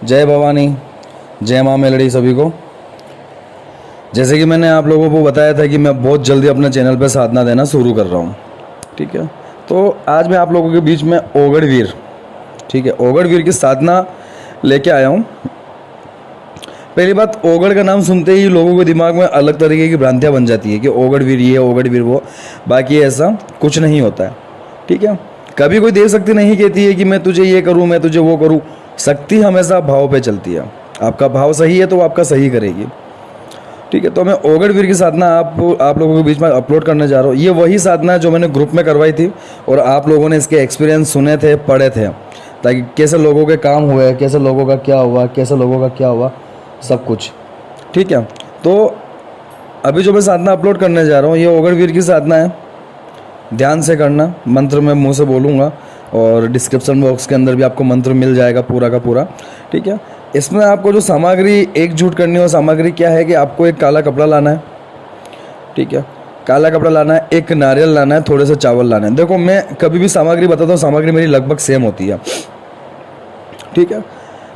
जय भवानी, जय माँ मेलड़ी सभी को। जैसे कि मैंने आप लोगों को बताया था कि मैं बहुत जल्दी अपने चैनल पे साधना देना शुरू कर रहा हूँ, ठीक है। तो आज मैं आप लोगों के बीच में ओगढ़वीर, ठीक है, ओगढ़वीर की साधना लेके आया हूँ। पहली बात, ओगढ़ का नाम सुनते ही लोगों के दिमाग में अलग तरीके की भ्रांतियाँ बन जाती है कि ओगढ़वीर ये, ओगढ़वीर वो। बाकी ऐसा कुछ नहीं होता है, ठीक है। कभी कोई देव शक्ति नहीं कहती है कि मैं तुझे ये करूँ, मैं तुझे वो करूँ। शक्ति हमेशा भाव पे चलती है। आपका भाव सही है तो वो आपका सही करेगी, ठीक है। तो मैं ओगढ़वीर की साधना आप लोगों के बीच में अपलोड करने जा रहा हूँ। ये वही साधना है जो मैंने ग्रुप में करवाई थी और आप लोगों ने इसके एक्सपीरियंस सुने थे, पढ़े थे, ताकि कैसे लोगों के काम हुए, कैसे लोगों का क्या हुआ, कैसे लोगों का क्या हुआ, सब कुछ, ठीक है। तो अभी जो मैं साधना अपलोड करने जा रहा हूँ ये ओगढ़वीर की साधना है। ध्यान से करना, मंत्र मैं मुंह से बोलूँगा और डिस्क्रिप्शन बॉक्स के अंदर भी आपको मंत्र मिल जाएगा पूरा का पूरा, ठीक है। इसमें आपको जो सामग्री एकजुट करनी हो, सामग्री क्या है कि आपको एक काला कपड़ा लाना है, ठीक है, काला कपड़ा लाना है, एक नारियल लाना है, थोड़े से चावल लाना है। देखो मैं कभी भी सामग्री बताता हूँ, सामग्री मेरी लगभग सेम होती है, ठीक है।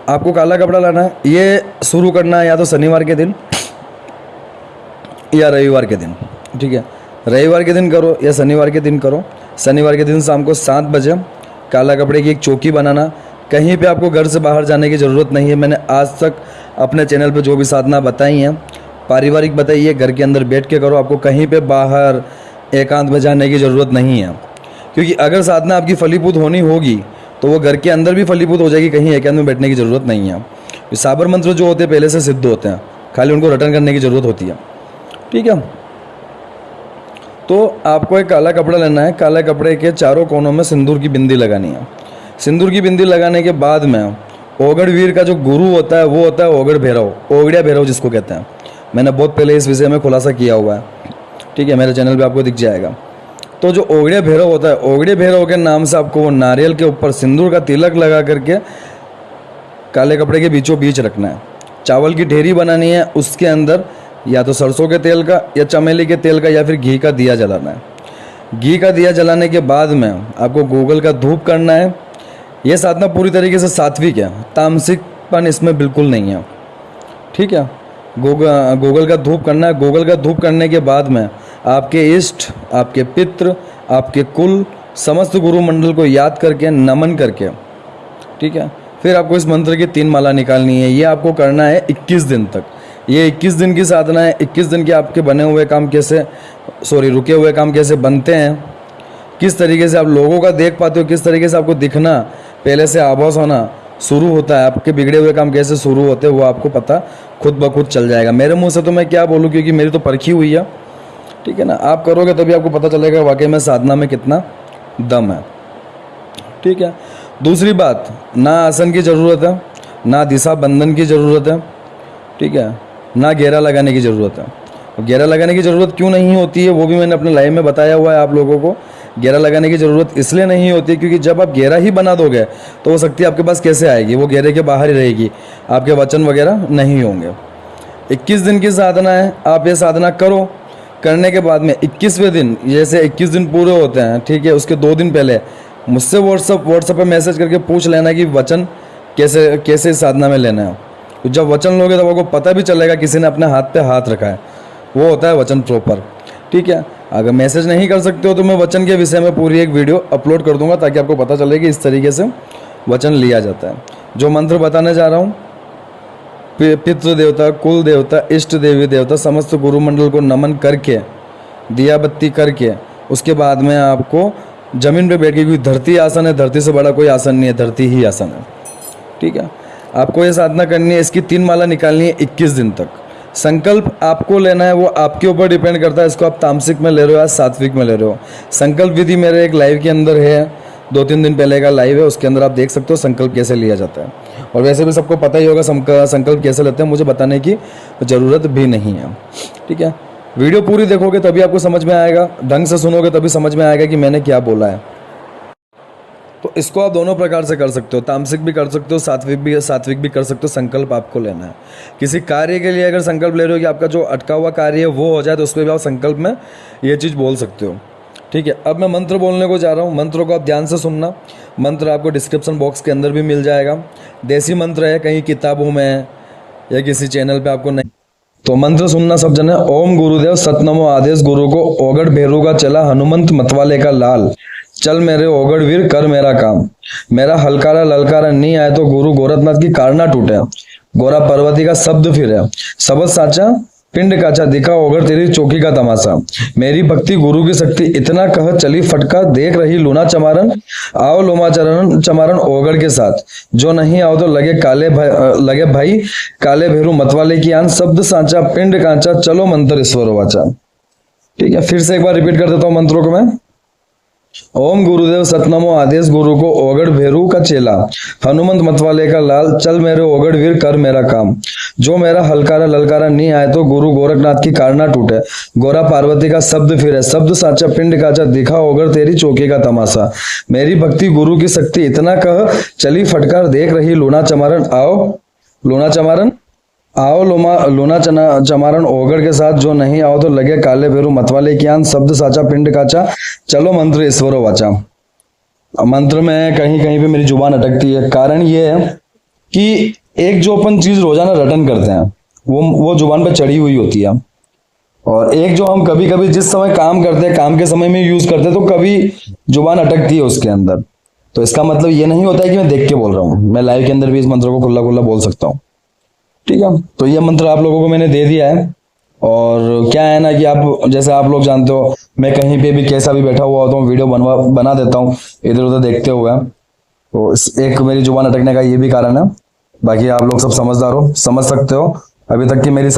आपको काला कपड़ा लाना है। ये शुरू करना है या तो शनिवार के दिन या रविवार के दिन, ठीक है। रविवार के दिन करो या शनिवार के दिन करो। शनिवार के दिन शाम को 7 बजे काला कपड़े की एक चौकी बनाना। कहीं पे आपको घर से बाहर जाने की ज़रूरत नहीं है। मैंने आज तक अपने चैनल पे जो भी साधना बताई हैं पारिवारिक बताई है, घर के अंदर बैठ के करो। आपको कहीं पे बाहर एकांत में जाने की ज़रूरत नहीं है, क्योंकि अगर साधना आपकी फलीभूत होनी होगी तो वो घर के अंदर भी फलीभूत हो जाएगी, कहीं एकांत में बैठने की ज़रूरत नहीं है। साबर मंत्र जो होते हैं पहले से सिद्ध होते हैं, खाली उनको रिटर्न करने की ज़रूरत होती है, ठीक है। तो आपको एक काला कपड़ा लेना है। काले कपड़े के चारों कोनों में सिंदूर की बिंदी लगानी है। सिंदूर की बिंदी लगाने के बाद में ओगढ़वीर का जो गुरु होता है वो होता है ओगढ़ भैरव, ओगड़िया भैरव जिसको कहते हैं। मैंने बहुत पहले इस विषय में खुलासा किया हुआ है, ठीक है, मेरे चैनल पे आपको दिख जाएगा। तो जो ओगड़िया भैरव होता है, ओगड़िया भैरव के नाम से आपको वो नारियल के ऊपर सिंदूर का तिलक लगा करके काले कपड़े के बीचों बीच रखना है। चावल की ढेरी बनानी है, उसके अंदर या तो सरसों के तेल का या चमेली के तेल का या फिर घी का दिया जलाना है। घी का दिया जलाने के बाद में आपको गूगल का धूप करना है। यह साधना पूरी तरीके से सात्विक है, तामसिकपन इसमें बिल्कुल नहीं है, ठीक है। गूगल का धूप करना है। गूगल का धूप करने के बाद में आपके इष्ट, आपके पितृ, आपके कुल, समस्त गुरु मंडल को याद करके, नमन करके, ठीक है, फिर आपको इस मंत्र की 3 माला निकालनी है। ये आपको करना है 21 दिन तक। ये 21 दिन की साधना है। 21 दिन के आपके बने हुए काम कैसे, रुके हुए काम कैसे बनते हैं, किस तरीके से आप लोगों का देख पाते हो, किस तरीके से आपको दिखना, पहले से आभास होना शुरू होता है, आपके बिगड़े हुए काम कैसे शुरू होते हैं वो आपको पता खुद ब खुद चल जाएगा। मेरे मुंह से तो मैं क्या बोलूँ, क्योंकि मेरी तो परखी हुई है, ठीक है ना। आप करोगे तभी आपको पता चलेगा वाकई में साधना में कितना दम है, ठीक है। दूसरी बात, ना आसन की ज़रूरत है, ना दिशा बंधन की ज़रूरत है, ठीक है, ना घेरा लगाने की ज़रूरत है। घेरा लगाने की ज़रूरत क्यों नहीं होती है वो भी मैंने अपने लाइव में बताया हुआ है आप लोगों को। घेरा लगाने की ज़रूरत इसलिए नहीं होती क्योंकि जब आप घेरा ही बना दोगे तो वो शक्ति आपके पास कैसे आएगी, वो घेरे के बाहर ही रहेगी, आपके वचन वगैरह नहीं होंगे। 21 दिन की साधना है। आप ये साधना करो। करने के बाद में 21वें दिन, जैसे 21 दिन पूरे होते हैं, ठीक है, उसके 2 दिन पहले मुझसे व्हाट्सएप पे मैसेज करके पूछ लेना कि वचन कैसे कैसे साधना में लेना है। तो जब वचन लोगे तब आपको पता भी चलेगा किसी ने अपने हाथ पे हाथ रखा है, वो होता है वचन प्रॉपर, ठीक है। अगर मैसेज नहीं कर सकते हो तो मैं वचन के विषय में पूरी एक वीडियो अपलोड कर दूंगा ताकि आपको पता चले कि इस तरीके से वचन लिया जाता है। जो मंत्र बताने जा रहा हूँ, पितृ देवता, कुल देवता, इष्ट देवी देवता, समस्त गुरुमंडल को नमन करके, दिया बत्ती करके, उसके बाद में आपको जमीन पे बैठ के, क्योंकि धरती आसन है, धरती से बड़ा कोई आसन नहीं है, धरती ही आसन है, ठीक है। आपको ये साधना करनी है। इसकी 3 माला निकालनी है 21 दिन तक। संकल्प आपको लेना है, वो आपके ऊपर डिपेंड करता है। इसको आप तामसिक में ले रहे हो या सात्विक में ले रहे हो। संकल्प विधि मेरे एक लाइव के अंदर है, 2-3 दिन पहले का लाइव है, उसके अंदर आप देख सकते हो संकल्प कैसे लिया जाता है। और वैसे भी सबको पता ही होगा संकल्प कैसे लेते हैं, मुझे बताने की ज़रूरत भी नहीं है, ठीक है। वीडियो पूरी देखोगे तभी आपको समझ में आएगा, ढंग से सुनोगे तभी समझ में आएगा कि मैंने क्या बोला है। तो इसको आप दोनों प्रकार से कर सकते हो, तामसिक भी कर सकते हो, सात्विक भी कर सकते हो। संकल्प आपको लेना है। किसी कार्य के लिए अगर संकल्प ले रहे हो कि आपका जो अटका हुआ कार्य है वो हो जाए तो उस पर भी आप संकल्प में ये चीज़ बोल सकते हो, ठीक है, अब मैं मंत्र बोलने को जा रहा हूँ। मंत्र को आप ध्यान से सुनना। मंत्र आपको डिस्क्रिप्शन बॉक्स के अंदर भी मिल जाएगा। देसी मंत्र है, कहीं किताबों में या किसी चैनल पे आपको नहीं। तो मंत्र सुनना सब जने। ओम गुरुदेव सतनमो आदेश गुरु को ओगड़ भेरू का चला हनुमंत मतवाले का लाल। चल मेरे ओगड़ वीर कर मेरा काम। मेरा हलकारा ललकारा नहीं आए तो गुरु गोरखनाथ की कारना टूटे। गोरा पर्वती का शब्द फिर है सबद साचा पिंड काचा दिखा ओगड़ तेरी चौकी का तमाशा। मेरी भक्ति गुरु की शक्ति इतना कह चली फटका देख रही लूना चमारन। आओ लोमा चरण चमारन ओगड़ के साथ। जो नहीं आओ तो लगे भाई काले भेरू मतवाले की आन। शब्द सांचा पिंड कांचा चलो मंत्र ईश्वर वाचा। ठीक है, फिर से एक बार रिपीट कर देता हूं मंत्रों को मैं। ओम गुरुदेव सतनमो आदेश गुरु को ओगड़ भेरू का चेला हनुमंत मतवाले का लाल। चल मेरे ओगड़ वीर कर मेरा काम। जो मेरा हलकारा ललकारा नहीं आए तो गुरु गोरखनाथ की कारना टूटे। गोरा पार्वती का शब्द फिर है शब्द साचा पिंड काचा दिखा ओगड़ तेरी चौकी का तमाशा। मेरी भक्ति गुरु की शक्ति इतना कह चली फटकार देख रही लूना चमारन। आओ लूना चमारन ओगड़ के साथ। जो नहीं आओ तो लगे काले भेरू मतवाले की आन। शब्द साचा पिंड काचा चलो मंत्र ईश्वरो वाचा। मंत्र में कहीं कहीं पे मेरी जुबान अटकती है। कारण ये है कि एक जो अपन चीज रोजाना रटन करते हैं वो जुबान पे चढ़ी हुई होती है, और एक जो हम कभी कभी जिस समय काम करते हैं काम के समय में यूज करते हैं तो कभी जुबान अटकती है उसके अंदर। तो इसका मतलब ये नहीं होता है कि मैं देख के बोल रहा हूँ, मैं लाइव के अंदर भी इस मंत्र को खुला खुला बोल सकता हूँ। ठीक है, तो ये मंत्र आप लोगों को मैंने दे दिया है। और क्या है ना कि आप जैसे आप लोग जानते हो मैं कहीं पे भी कैसा भी बैठा हुआ होता हूँ वीडियो बना देता हूँ इधर उधर देखते हुए। तो एक मेरी जुबान अटकने का ये भी कारण है। बाकी आप लोग सब समझदार हो, समझ सकते हो। अभी तक की मेरी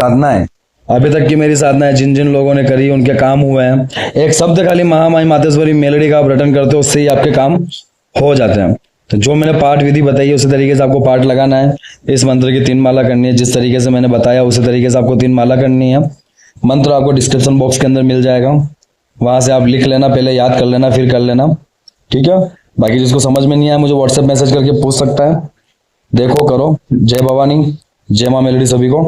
साधना है जिन जिन लोगों ने करी उनके काम हुए हैं। एक शब्द खाली महामाई मातेश्वरी मेलोडी का आप रटन करते हो उससे ही आपके काम हो जाते हैं। तो जो मैंने पाठ विधि बताई है उसी तरीके से आपको पाठ लगाना है। इस मंत्र की 3 माला करनी है जिस तरीके से मैंने बताया उसी तरीके से आपको 3 माला करनी है। मंत्र आपको डिस्क्रिप्शन बॉक्स के अंदर मिल जाएगा, वहां से आप लिख लेना, पहले याद कर लेना फिर कर लेना। ठीक है, बाकी जिसको समझ में नहीं आया मुझे व्हाट्सएप मैसेज करके पूछ सकता है। देखो करो। जय भवानी, जय माँ मेलोडी सभी को।